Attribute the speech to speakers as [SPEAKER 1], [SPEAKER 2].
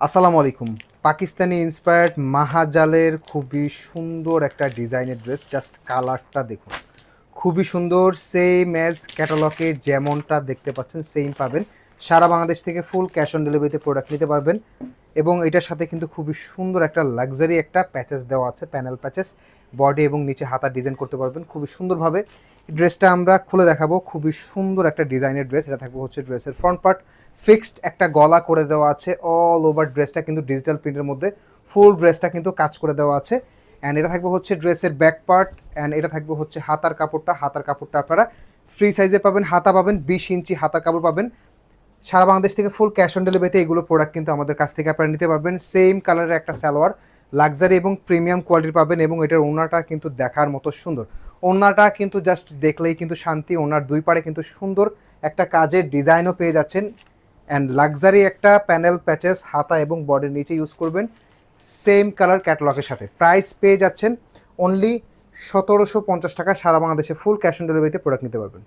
[SPEAKER 1] আসসালামু আলাইকুম। পাকিস্তানি ইন্সপায়ার্ড মাহাজালের খুবই সুন্দর একটা ডিজাইনের ড্রেস। জাস্ট কালারটা দেখুন। খুবই সুন্দর, সেম অ্যাজ ক্যাটালগে যেমনটা দেখতে পাচ্ছেন সেম পাবেন। সারা বাংলাদেশ থেকে ফুল ক্যাশ অন ডেলিভারিতে প্রোডাক্ট নিতে পারবেন এবং এটার সাথে কিন্তু খুবই সুন্দর একটা লাক্সারি একটা প্যাচেস দেওয়া আছে, প্যানেল প্যাচেস। বডি এবং নিচে হাতার ডিজাইন করতে পারবেন খুবই সুন্দরভাবে। ড্রেসটা আমরা খুলে দেখাবো। খুবই সুন্দর একটা ডিজাইনের ড্রেস। এটা থাকবে হচ্ছে ড্রেসের ফ্রন্ট পার্ট। ফিক্সড একটা গলা করে দেওয়া আছে। অল ওভার ড্রেসটা কিন্তু ডিজিটাল প্রিন্টের মধ্যে ফুল ড্রেসটা কিন্তু কাজ করে দেওয়া আছে। অ্যান্ড এটা থাকবে হচ্ছে ড্রেসের ব্যাক পার্ট। অ্যান্ড এটা থাকবে হচ্ছে হাতার কাপড়টা আপনারা ফ্রি সাইজে পাবেন। হাতা পাবেন 20 ইঞ্চি হাতার কাপড় পাবেন। সারা বাংলাদেশ থেকে ফুল ক্যাশ অন ডেলিভারিতে এগুলো প্রোডাক্ট কিন্তু আমাদের কাছ থেকে আপনারা নিতে পারবেন। সেম কালারের একটা সালোয়ার, লাক্সারি এবং প্রিমিয়াম কোয়ালিটির পাবেন এবং এটার ওড়নাটা কিন্তু দেখার মতো সুন্দর। ওড়নাটা কিন্তু জাস্ট দেখলেই কিন্তু শান্তি। ওড়নার দুই পাড়ে কিন্তু সুন্দর একটা কাজের ডিজাইনও পেয়ে যাচ্ছেন। অ্যান্ড লাক্সারি একটা প্যানেল প্যাচেস হাতা এবং বডির নিচে ইউজ করবেন সেম কালার ক্যাটালগের সাথে। প্রাইস পেয়ে যাচ্ছেন অনলি 1750 টাকা। সারা বাংলাদেশে ফুল ক্যাশ অন ডেলিভারিতে প্রোডাক্ট নিতে পারবেন।